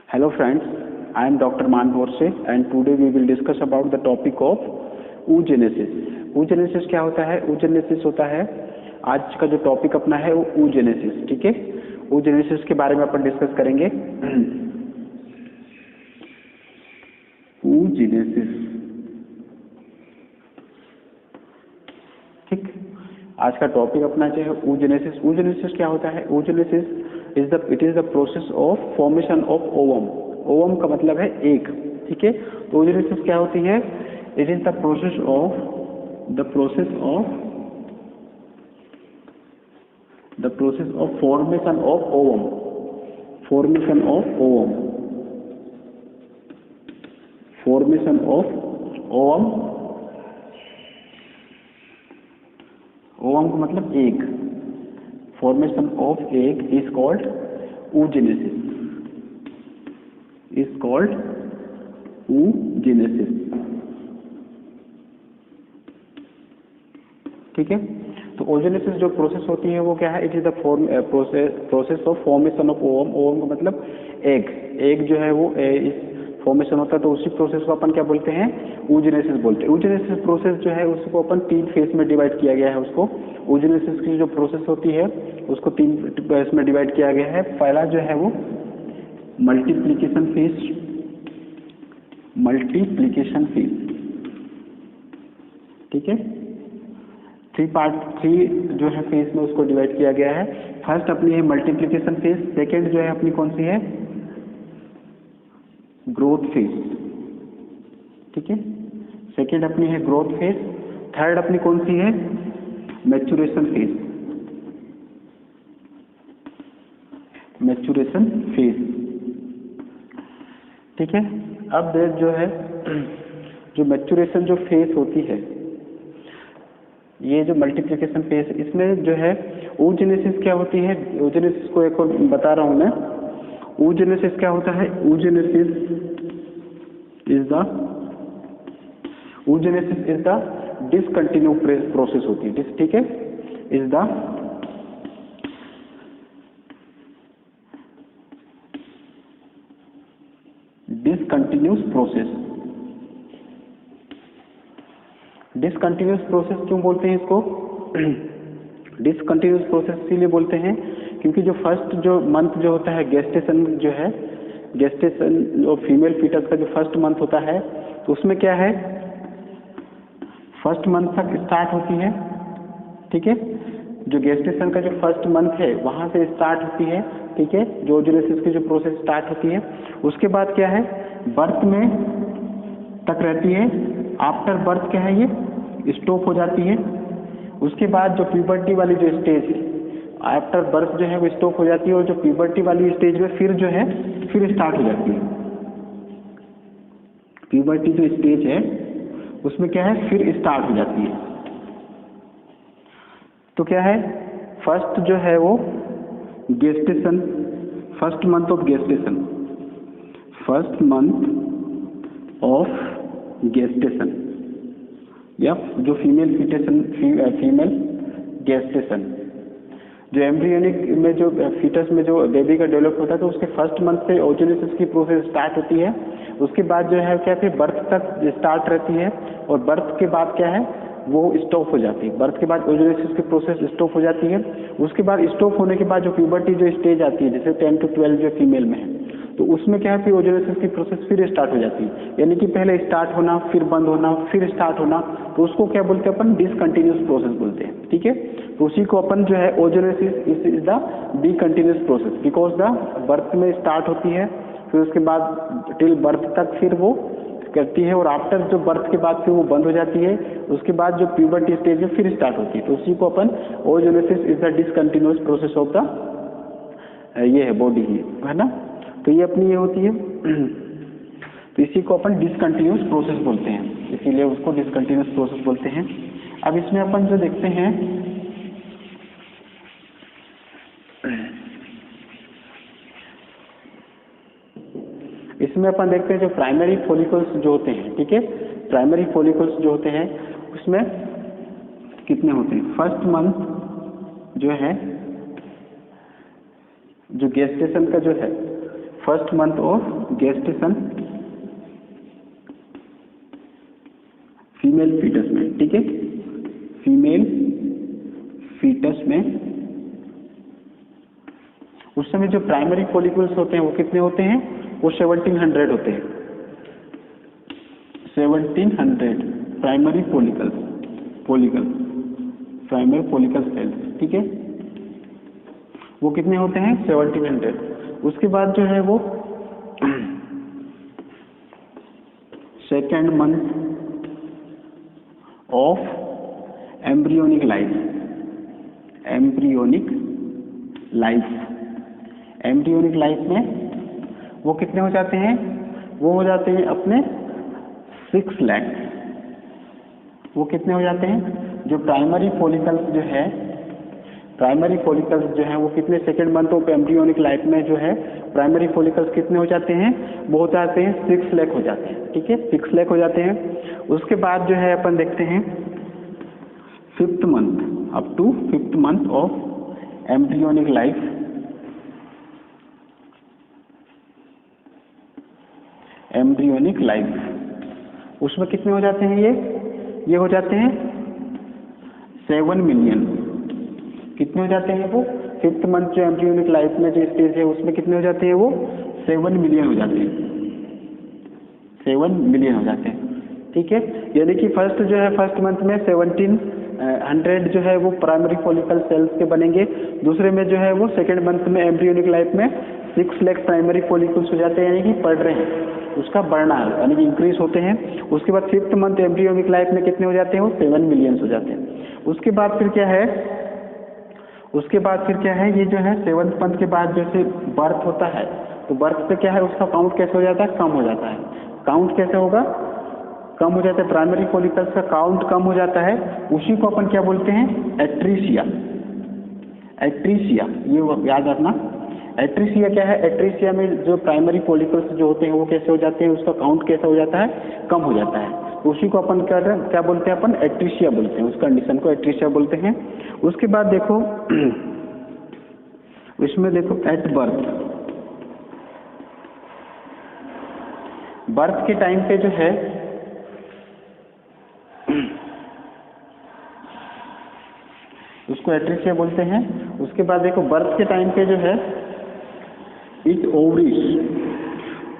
Hello friends, I am Dr. Man Borse and today we will discuss about the topic of oogenesis. oogenesis क्या होता है? oogenesis होता है आज का जो टॉपिक अपना है वो oogenesis, ठीक है। oogenesis के बारे में अपन डिस्कस करेंगे। oogenesis, ठीक, आज का टॉपिक अपना जो है oogenesis। oogenesis क्या होता है? oogenesis it is the process of formation of ovum. Ovum का मतलब है एक, ठीक है। तो oogenesis क्या होती है? It is the process of formation of ovum. Formation of ovum ovum का मतलब एक। Formation of egg is called oogenesis, ठीक है। तो oogenesis जो प्रोसेस होती है वो क्या है? It is the process of formation of ovum. Ovum का मतलब एग जो है वो इस फॉर्मेशन होता है, तो उसी प्रोसेस को अपन क्या बोलते हैं? oogenesis बोलते हैं। oogenesis प्रोसेस जो है उसको अपन तीन फेज में डिवाइड किया गया है। उसको oogenesis की जो प्रोसेस होती है उसको तीन फेज में डिवाइड किया गया है। पहला जो है वो मल्टीप्लिकेशन फेज, ठीक है। थ्री जो है फेज में उसको डिवाइड किया गया है। फर्स्ट अपनी है मल्टीप्लिकेशन फेज, सेकेंड जो है अपनी कौन सी है? ग्रोथ फेज, ठीक है। सेकेंड अपनी है ग्रोथ फेज, थर्ड अपनी कौन सी है? मैच्योरेशन फेज, ठीक है। अब जो है जो मैच्योरेशन जो फेज होती है, ये जो मल्टीप्लिकेशन फेज, इसमें जो है oogenesis क्या होती है? oogenesis को एक और बता रहा हूं मैं। oogenesis क्या होता है? oogenesis is the discontinue process होती है, ठीक है। इज द डिसकंटिन्यूस प्रोसेस क्यों बोलते हैं इसको? डिसकंटिन्यूस प्रोसेस इसीलिए बोलते हैं क्योंकि जो फर्स्ट जो मंथ जो होता है गेस्टेशन और फीमेल फीटस का जो फर्स्ट मंथ होता है, तो उसमें क्या है? फर्स्ट मंथ तक स्टार्ट होती है, ठीक है। जो गेस्टेशन का जो फर्स्ट मंथ है वहां से स्टार्ट होती है, ठीक है। जो oogenesis की जो प्रोसेस स्टार्ट होती है, उसके बाद क्या है? बर्थ में तक रहती है। आफ्टर बर्थ क्या है? ये स्टॉप हो जाती है। उसके बाद जो प्यूबर्टी वाली जो स्टेज है, आफ्टर बर्थ जो है वो स्टॉप हो जाती है, और जो प्यूबर्टी वाली स्टेज में फिर जो है फिर स्टार्ट हो जाती है। प्यूबर्टी जो स्टेज है उसमें क्या है? फिर स्टार्ट हो जाती है। तो क्या है? फर्स्ट जो है वो gestation, first month of gestation, या जो फीमेल गेस्टेशन, जो एम्ब्रियोनिक में जो फीटस में जो बेबी का डेवलप होता है, तो उसके फर्स्ट मंथ से oogenesis की प्रोसेस स्टार्ट होती है। उसके बाद जो है क्या, फिर बर्थ तक स्टार्ट रहती है, और बर्थ के बाद क्या है वो स्टॉप हो जाती है। बर्थ के बाद oogenesis की प्रोसेस स्टॉप हो जाती है। उसके बाद स्टॉप होने के बाद जो प्यूबर्टी जो स्टेज आती है, जैसे 10 to 12 जो फीमेल में है, तो उसमें क्या है फिर oogenesis की प्रोसेस फिर स्टार्ट हो जाती है। यानी कि पहले स्टार्ट होना, फिर बंद होना, फिर स्टार्ट होना, तो उसको क्या बोलते हैं अपन? डिसकंटिन्यूस प्रोसेस बोलते हैं, ठीक है। तो उसी को अपन जो है oogenesis is the discontinuous process, because the birth में स्टार्ट होती है, फिर उसके बाद टिल बर्थ तक फिर वो करती है, और आफ्टर जो बर्थ के बाद फिर वो बंद हो जाती है। उसके बाद जो प्यूबर्टी स्टेज में फिर स्टार्ट होती है, तो उसी को अपन oogenesis is the discontinuous process of the ये है बॉडी ही, है ना। तो ये अपनी ये होती है, तो इसी को अपन डिसकंटिन्यूस प्रोसेस बोलते हैं, इसीलिए उसको डिसकंटिन्यूस प्रोसेस बोलते हैं। अब इसमें अपन जो देखते हैं, इसमें अपन देखते हैं जो प्राइमरी फॉलिकल्स जो होते हैं, ठीक है। प्राइमरी फॉलिकल्स जो होते हैं उसमें कितने होते हैं? फर्स्ट मंथ जो है, जो गेस्टेशन का जो है first month of gestation female foetus में, ठीक है, फीमेल फीटस में उस समय जो प्राइमरी फॉलिकल्स होते हैं वो कितने होते हैं, वो 1700 होते हैं, 1700 प्राइमरी प्राइमरी फॉलिकल सेल्स, ठीक है, वो कितने होते हैं 1700। उसके बाद जो है वो second month of embryonic life, embryonic life में वो कितने हो जाते हैं, वो हो जाते हैं अपने 6 लाख। वो कितने हो जाते हैं, जो प्राइमरी फॉलिकल्स जो है वो कितने second month of embryonic life में जो है प्राइमरी फॉलिकल्स कितने हो जाते हैं, वो हो जाते हैं 6 लाख हो जाते हैं, ठीक है, 6 लाख हो जाते हैं। उसके बाद जो है अपन देखते हैं 5th month, up to 5th month of embryonic life, उसमें कितने हो जाते हैं, ये हो जाते हैं 7 मिलियन। कितने हो जाते हैं वो, 5th मंथ जो एम्ब्रियोनिक लाइफ में जो स्टेज है उसमें कितने हो जाते हैं, वो 7 मिलियन हो जाते हैं, 7 मिलियन हो जाते हैं, ठीक है। यानी कि फर्स्ट मंथ में 1700 जो है वो प्राइमरी फॉलिकल सेल्स के बनेंगे, दूसरे में जो है वो सेकेंड मंथ में एम्ब्रियोनिक लाइफ में 6 लाख प्राइमरी फॉलिकल्स हो जाते हैं, यानी कि बढ़ रहे हैं, उसका बढ़ना है, यानी कि इंक्रीज होते हैं। उसके बाद 5th मंथ एम्ब्रियोनिक लाइफ में कितने हो जाते हैं, वो 7 मिलियन हो जाते हैं। उसके बाद फिर क्या है, ये जो है 7th मंथ के बाद जैसे बर्थ होता है, तो बर्थ पे क्या है, उसका काउंट कैसे हो जाता है, कम हो जाता है। काउंट कैसे होगा, कम हो जाता है, प्राइमरी फॉलिकल्स का काउंट कम हो जाता है, उसी को अपन क्या बोलते हैं, एट्रीसिया, ये याद रखना। एट्रीसिया क्या है, एट्रीसिया में जो प्राइमरी फॉलिकल्स जो होते हैं वो कैसे हो जाते हैं, उसका काउंट कैसा हो जाता है, कम हो जाता है, उसी को अपन क्या बोलते हैं, अपन एट्रीसिया बोलते हैं, उस कंडीशन को एट्रीसिया बोलते हैं। उसके बाद देखो इसमें देखो एट बर्थ के टाइम पे जो है उसको एट्रीसिया बोलते हैं। उसके बाद देखो बर्थ के टाइम पे जो है इस ओवरीज,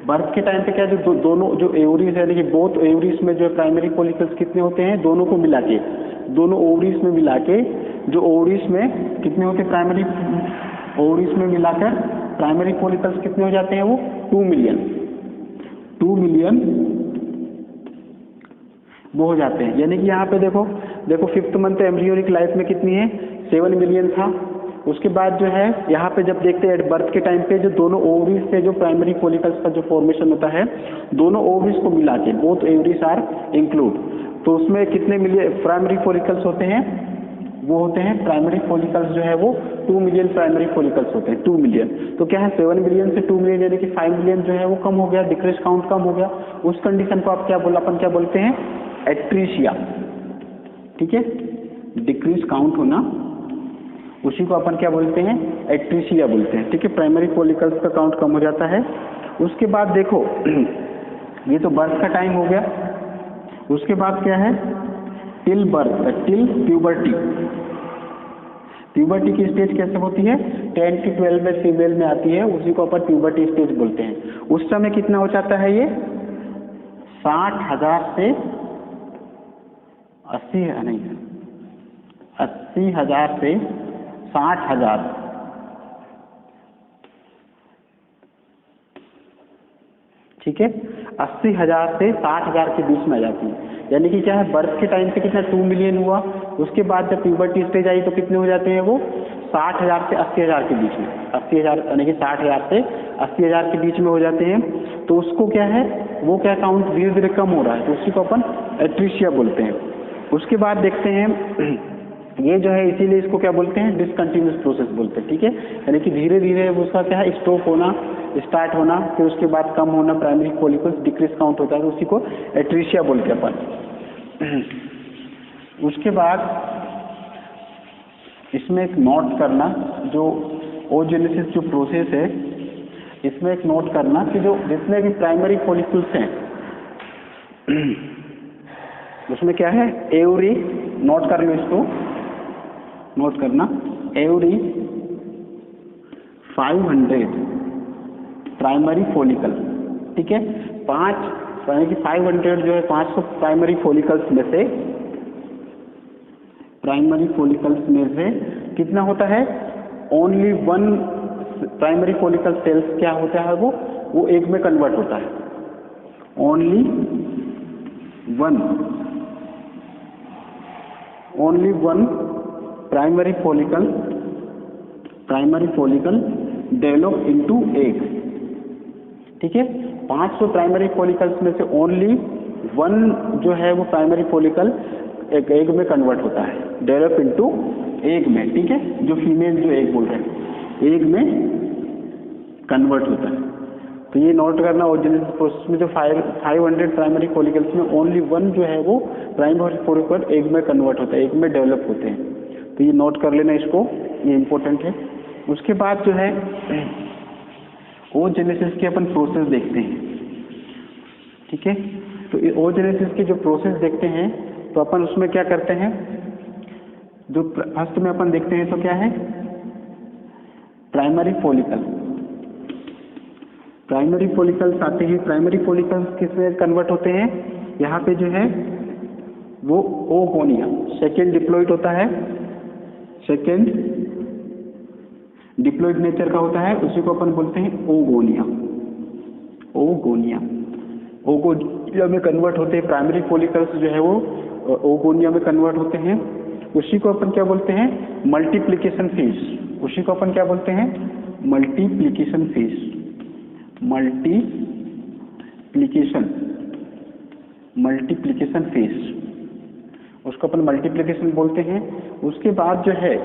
बर्थ के टाइम पे क्या जो दोनों जो एवरीज है, देखिए बोथ एवरीज में जो प्राइमरी फॉलिकल्स कितने होते हैं, दोनों को मिला के, दोनों ओवरीज में मिला के जो ओवरीज में कितने होते हैं, प्राइमरी ओवरीज में मिलाकर प्राइमरी फॉलिकल्स कितने हो जाते हैं, वो 2 मिलियन वो हो जाते हैं। यानी कि यहाँ पे देखो 5th मंथ एम्ब्रियोनिक लाइफ में कितनी है, 7 मिलियन था। उसके बाद जो है यहाँ पे जब देखते हैं एट बर्थ के टाइम पे जो दोनों ओवरीज से जो प्राइमरी फॉलिकल्स का जो फॉर्मेशन होता है, दोनों ओवरीज को मिला के, बोथ एवरीज आर इंक्लूड, तो उसमें कितने मिलियन प्राइमरी फॉलिकल्स होते हैं, वो होते हैं प्राइमरी फॉलिकल्स जो है वो 2 मिलियन प्राइमरी फॉलिकल्स होते हैं, 2 मिलियन। तो क्या है 7 मिलियन से 2 मिलियन यानी कि 5 मिलियन जो है वो कम हो गया, डिक्रीज काउंट कम हो गया। उस कंडीशन को आप अपन क्या बोलते हैं, एट्रीसिया, ठीक है, डिक्रीज काउंट होना, उसी को अपन क्या बोलते हैं, एट्रीसिया बोलते हैं, ठीक है। प्राइमरी फॉलिकल्स का काउंट कम हो जाता है। उसके बाद देखो ये तो बर्थ का टाइम हो गया। उसके बाद क्या है, टिल प्यूबर्टी। प्यूबर्टी की स्टेज कैसे होती है, 10 to 12 में फीमेल में आती है, उसी को अपन प्यूबर्टी स्टेज बोलते हैं। उस समय कितना हो जाता है, ये 60,000 से 80,000 से 60,000, ठीक है, 80,000 से 60,000 के बीच में आ जाती है। यानी कि क्या है, बर्थ के टाइम पे कितना 2 मिलियन हुआ, उसके बाद जब प्यूबर्टी स्टेज आई तो कितने हो जाते हैं, वो 60,000 से 80,000 के बीच में, 80,000 यानी कि 60,000 से 80,000 के बीच में हो जाते हैं। तो उसको क्या है, वो क्या काउंट धीरे धीरे कम हो रहा है, तो उसी को अपन एट्रीसिया बोलते हैं। उसके बाद देखते हैं ये जो है, इसीलिए इसको क्या बोलते हैं, डिसकंटिन्यूस प्रोसेस बोलते हैं, ठीक है। यानी कि धीरे धीरे उसका क्या है, स्टॉप होना, स्टार्ट होना, फिर उसके बाद कम होना, प्राइमरी फॉलिकल्स डिक्रीज काउंट होता है, तो उसी को एट्रीसिया बोलते हैं अपन। उसके बाद इसमें एक नोट करना, जो ओजेनेसिस जो प्रोसेस है, इसमें एक नोट करना कि जो जितने भी प्राइमरी फॉलिकल्स हैं उसमें क्या है, एवरी, नोट कर लो इसको, नोट करना, एवरी 500 प्राइमरी फॉलिकल, ठीक है, 500 जो है 500 प्राइमरी फॉलिकल्स में से, प्राइमरी फॉलिकल्स में से कितना होता है, ओनली 1 प्राइमरी फॉलिकल सेल्स क्या होता है, वो एग में कन्वर्ट होता है, only one primary follicle develop into egg, ठीक है। 500 प्राइमरी फॉलिकल्स में से ओनली 1 जो है वो प्राइमरी फॉलिकल एक एग में कन्वर्ट होता है, डेवलप इनटू एग में, ठीक है, जो फीमेल जो एग बोल रहे हैं एग में कन्वर्ट होता है। तो ये नोट करना, ओजेनेसिस प्रोसेस में जो 500 प्राइमरी फॉलिकल्स में ओनली 1 जो है वो प्राइमरी फॉलिकल एग में कन्वर्ट होता है, एग में डेवलप होते हैं। तो ये नोट कर लेना इसको, ये इम्पोर्टेंट है। उसके बाद जो है ओजेनेसिस के अपन प्रोसेस देखते हैं, ठीक है। तो ओजेनेसिस के जो प्रोसेस देखते हैं तो अपन उसमें क्या करते हैं, जो फर्स्ट में अपन देखते हैं तो क्या है, प्राइमरी फॉलिकल, प्राइमरी फॉलिकल्स आते हैं। प्राइमरी फॉलिकल्स किसमें कन्वर्ट होते हैं, यहाँ पे जो है वो ओगोनिया, सेकेंड डिप्लॉइड होता है, सेकेंड डिप्लॉइड नेचर का होता है, उसी को अपन बोलते हैं ओगोनिया, ओगोनिया में कन्वर्ट होते हैं। प्राइमरी फॉलिकल्स जो है वो ओगोनिया में कन्वर्ट होते हैं, उसी को अपन क्या बोलते हैं, मल्टीप्लिकेशन फेज, उसी को अपन क्या बोलते हैं, मल्टीप्लिकेशन फेज, मल्टीप्लिकेशन फेज, उसको अपन मल्टीप्लिकेशन बोलते हैं। उसके बाद जो है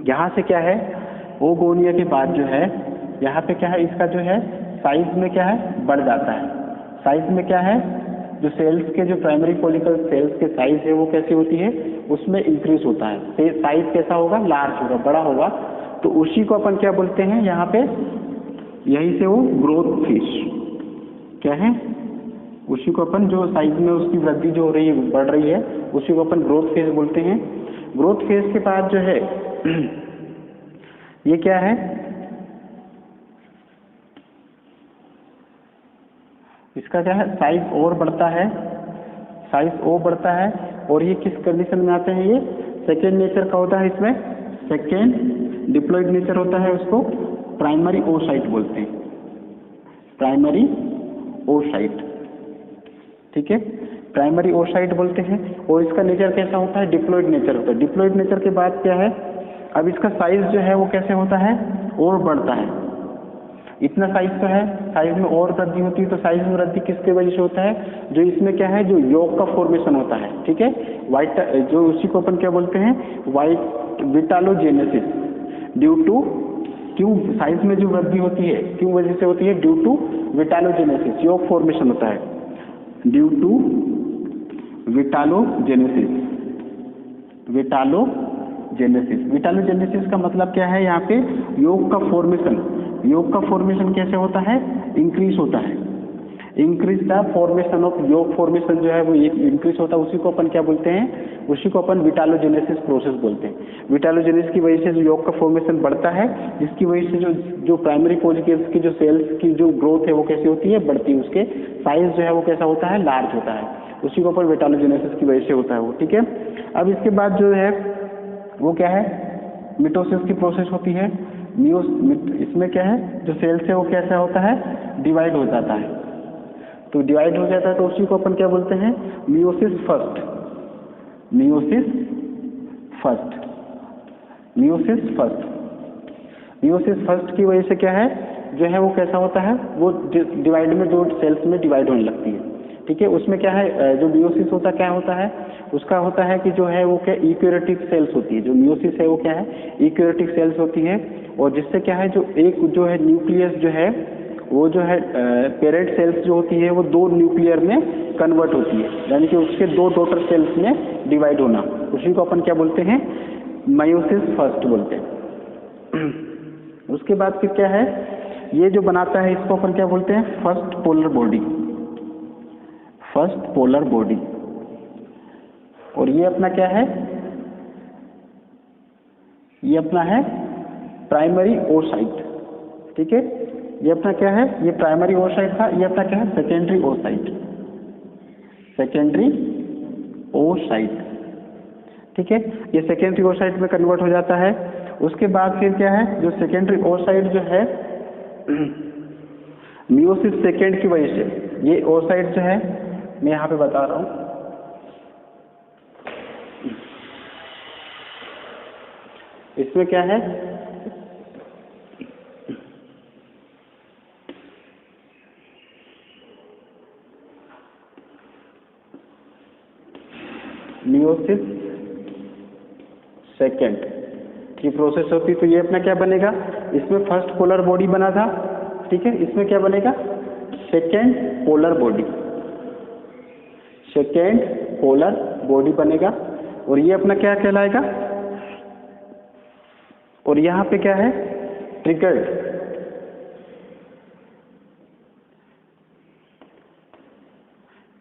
यहाँ से क्या है, ओगोनिया के बाद जो है यहाँ पे क्या है, इसका जो है साइज में क्या है, बढ़ जाता है। साइज में क्या है, जो सेल्स के जो प्राइमरी फॉलिकल सेल्स के साइज है वो कैसी होती है, उसमें इंक्रीज होता है, साइज कैसा होगा, लार्ज होगा, बड़ा होगा। तो उसी को अपन क्या बोलते हैं, यहाँ पे यही से वो ग्रोथ फेज, क्या है, उसी को अपन जो साइज में उसकी वृद्धि जो हो रही है, बढ़ रही है, उसी को अपन ग्रोथ फेज बोलते हैं। ग्रोथ फेज के बाद जो है ये क्या है, इसका क्या है, साइज और बढ़ता है, साइज और बढ़ता है। और ये किस कंडीशन में आते हैं, ये सेकेंड नेचर का होता है, इसमें सेकेंड डिप्लॉइड नेचर होता है, उसको प्राइमरी ओसाइट बोलते हैं, प्राइमरी ओसाइट, ठीक है, प्राइमरी ओसाइट बोलते हैं। और इसका नेचर कैसा होता है, डिप्लॉइड नेचर होता है। डिप्लॉइड नेचर के बाद क्या है, अब इसका साइज जो है वो कैसे होता है, और बढ़ता है। इतना साइज तो है, साइज में और वृद्धि होती है। तो साइज में वृद्धि किसके वजह से होता है, जो इसमें क्या है, जो योग का फॉर्मेशन होता है, ठीक है, वाइट, जो उसी को अपन क्या बोलते हैं, विटालोजेनेसिस, ड्यू टू, क्यों साइज में जो वृद्धि होती है क्यों वजह से होती है, ड्यू टू विटालोजेनेसिस, योग फॉर्मेशन होता है, ड्यू टू विटालोजेनेसिस, विटालोजेनेसिस का मतलब क्या है, यहाँ पे योग का फॉर्मेशन, योग का फॉर्मेशन कैसे होता है, इंक्रीज होता है, इंक्रीज द फॉर्मेशन ऑफ योग, फॉर्मेशन जो है वो इंक्रीज होता है, उसी को अपन क्या बोलते हैं, उसी को अपन विटालोजेनेसिस प्रोसेस बोलते हैं। विटालोजेनेसिस की वजह से जो योग का फॉर्मेशन बढ़ता है, जिसकी वजह से जो प्राइमरी फॉलिकल्स की जो सेल्स की जो ग्रोथ है वो कैसी होती है, बढ़ती है, उसके साइज जो है वो कैसा होता है, लार्ज होता है, उसी को अपन विटालोजेनेसिस की वजह से होता है वो, ठीक है। अब इसके बाद जो है वो क्या है, मिटोसिस की प्रोसेस होती है। इसमें क्या है, जो सेल्स है वो कैसा होता है, डिवाइड हो जाता है। तो डिवाइड हो जाता है तो उसी को अपन क्या बोलते हैं, meiosis first, meiosis first, meiosis first. Meiosis first की वजह से क्या है, जो है वो कैसा होता है, वो डिवाइड में जो सेल्स में डिवाइड होने लगती है, ठीक है। उसमें क्या है, जो मियोसिस होता क्या होता है, उसका होता है कि जो है वो क्या, यूकैरियोटिक सेल्स होती है। जो मियोसिस है वो क्या है, यूकैरियोटिक सेल्स होती है। और जिससे क्या है, जो एक जो है न्यूक्लियस जो है वो जो है पेरेंट सेल्स जो होती है वो 2 न्यूक्लियर में कन्वर्ट होती है, यानी कि उसके 2 डॉटर सेल्स में डिवाइड होना, उसी को अपन क्या बोलते हैं, मायोसिस फर्स्ट बोलते हैं। उसके बाद फिर क्या है, ये जो बनाता है इसको अपन क्या बोलते हैं, first polar body, first polar body. और ये अपना क्या है, ये अपना है प्राइमरी ओसाइट, ठीक है। ये अपना क्या है, ये प्राइमरी ओसाइट था, ये अपना क्या है सेकेंडरी ओसाइट, सेकेंडरी ओसाइट, ठीक है। ये सेकेंडरी ओसाइट में कन्वर्ट हो जाता है। उसके बाद फिर क्या है, जो सेकेंडरी ओसाइट जो है मियोसिस सेकेंड की वजह से, ये ओसाइट जो है मैं यहाँ पे बता रहा हूँ, इसमें क्या है, मियोसिस सेकेंड की प्रोसेस होती, तो ये अपना क्या बनेगा, इसमें फर्स्ट पोलर बॉडी बना था, ठीक है। इसमें क्या बनेगा, second polar body, second polar body बनेगा। और ये अपना क्या कहलाएगा, और यहां पे क्या है triggered,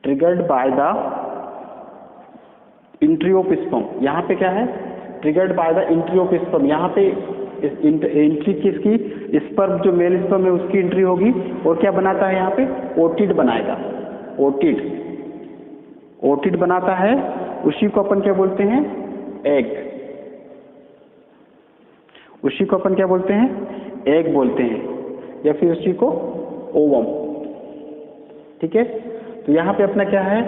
triggered by the entry of sperm. यहाँ पे क्या है, triggered by the entry of sperm. यहाँ पे एंट्री किसकी, स्पर्म जो मेल स्पर्म है उसकी एंट्री होगी। और क्या बनाता है यहाँ पे, ओटिड बनाएगा, ओटिड, ओटिड बनाता है। उसी को अपन क्या बोलते हैं, एग, उसी को अपन क्या बोलते हैं, एग बोलते हैं, या फिर उसी को ओवम, ठीक है। तो यहाँ पे अपना क्या है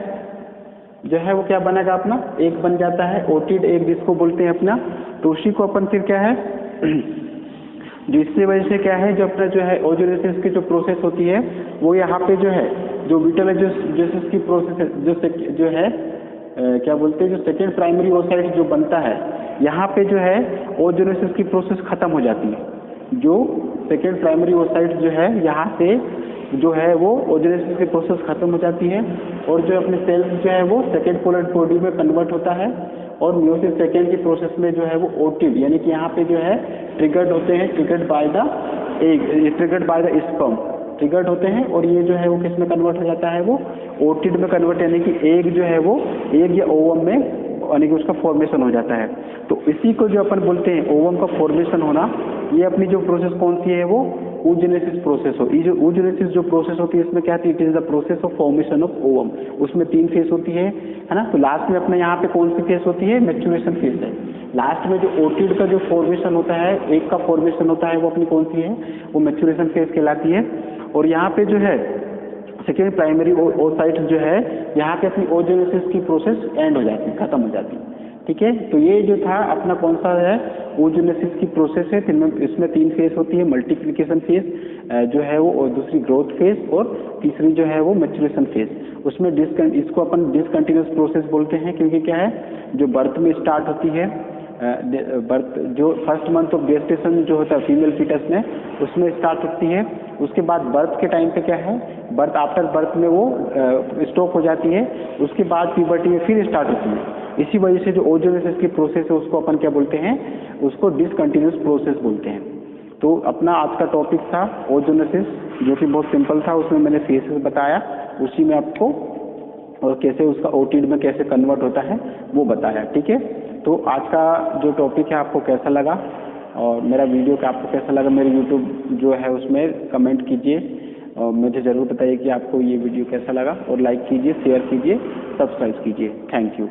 जो है वो क्या बनेगा, अपना एक बन जाता है, ओटिड एग जिसको बोलते हैं अपना। तो उसी को अपन फिर क्या है जो इसकी वजह से क्या है, जो अपना जो है ओजोनेसिस की जो प्रोसेस होती है वो यहाँ पे जो है जो विटलोजेसिस की प्रोसेस जो है क्या बोलते हैं, जो सेकेंड प्राइमरी ओसाइट जो बनता है यहाँ पे जो है ओजोनेसिस की प्रोसेस खत्म हो जाती है। जो सेकेंड प्राइमरी ओसाइट जो है यहाँ से जो है वो ओजोनेसिस की प्रोसेस खत्म हो जाती है। और जो अपने सेल्स जो है वो सेकेंड पोलर बॉडी में कन्वर्ट होता है। और मियोसिस सेकेंड की प्रोसेस में जो है वो ओटिड, यानी कि यहाँ पे जो है ट्रिगर्ड होते हैं, triggered by the egg, triggered by the sperm, triggered होते हैं। और ये जो है वो किस में कन्वर्ट हो जाता है, वो ओटिड में कन्वर्ट, यानी कि एग जो है वो एग या ओवम में, यानी कि उसका फॉर्मेशन हो जाता है। तो इसी को जो अपन बोलते हैं ओवम का फॉर्मेशन होना, ये अपनी जो प्रोसेस कौन सी है, वो oogenesis प्रोसेस हो। ये जो oogenesis जो प्रोसेस होती है इसमें क्या थी, it is the process of formation of ovum. उसमें 3 फेज होती है ना। तो लास्ट में अपने यहाँ पे कौन सी फेज होती है, मैच्योरेशन फेज है। लास्ट में जो ओटिड का जो फॉर्मेशन होता है, एग का फॉर्मेशन होता है, वो अपनी कौन सी है, वो मैच्योरेशन फेज कहलाती है। और यहाँ पे जो है सेकेंड प्राइमरी ओसाइट जो है यहाँ पे अपनी ओजोनेसिस की प्रोसेस एंड हो जाती है, खत्म हो जाती है, ठीक है। तो ये जो था अपना कौन सा है, ओजोनेसिस की प्रोसेस है। इसमें 3 फेज होती है, मल्टीप्लिकेशन फेज जो है वो, और दूसरी ग्रोथ फेज, और तीसरी जो है वो मैच्योरेशन फेज। उसमें इसको अपन डिसकंटिन्यूस प्रोसेस बोलते हैं, क्योंकि क्या है जो बर्थ में स्टार्ट होती है, बर्थ जो फर्स्ट मंथ ऑफ गेस्टेशन जो होता है फीमेल फीटस में, उसमें स्टार्ट होती है। उसके बाद बर्थ के टाइम पे क्या है, बर्थ आफ्टर बर्थ में वो स्टॉप हो जाती है। उसके बाद प्यूबर्टी में फिर स्टार्ट होती है। इसी वजह से जो ओजोनेसिस की प्रोसेस है उसको अपन क्या बोलते हैं, उसको डिसकंटिन्यूस प्रोसेस बोलते हैं। तो अपना आज का टॉपिक था ओजोनेसिस, जो कि बहुत सिंपल था। उसमें मैंने फेसेस बताया, उसी में आपको और कैसे उसका ओटिड में कैसे कन्वर्ट होता है वो बताया, ठीक है। तो आज का जो टॉपिक है आपको कैसा लगा, और मेरा वीडियो का आपको कैसा लगा, मेरे यूट्यूब जो है उसमें कमेंट कीजिए और मुझे ज़रूर बताइए कि आपको ये वीडियो कैसा लगा। और लाइक कीजिए, शेयर कीजिए, सब्सक्राइब कीजिए। Thank you.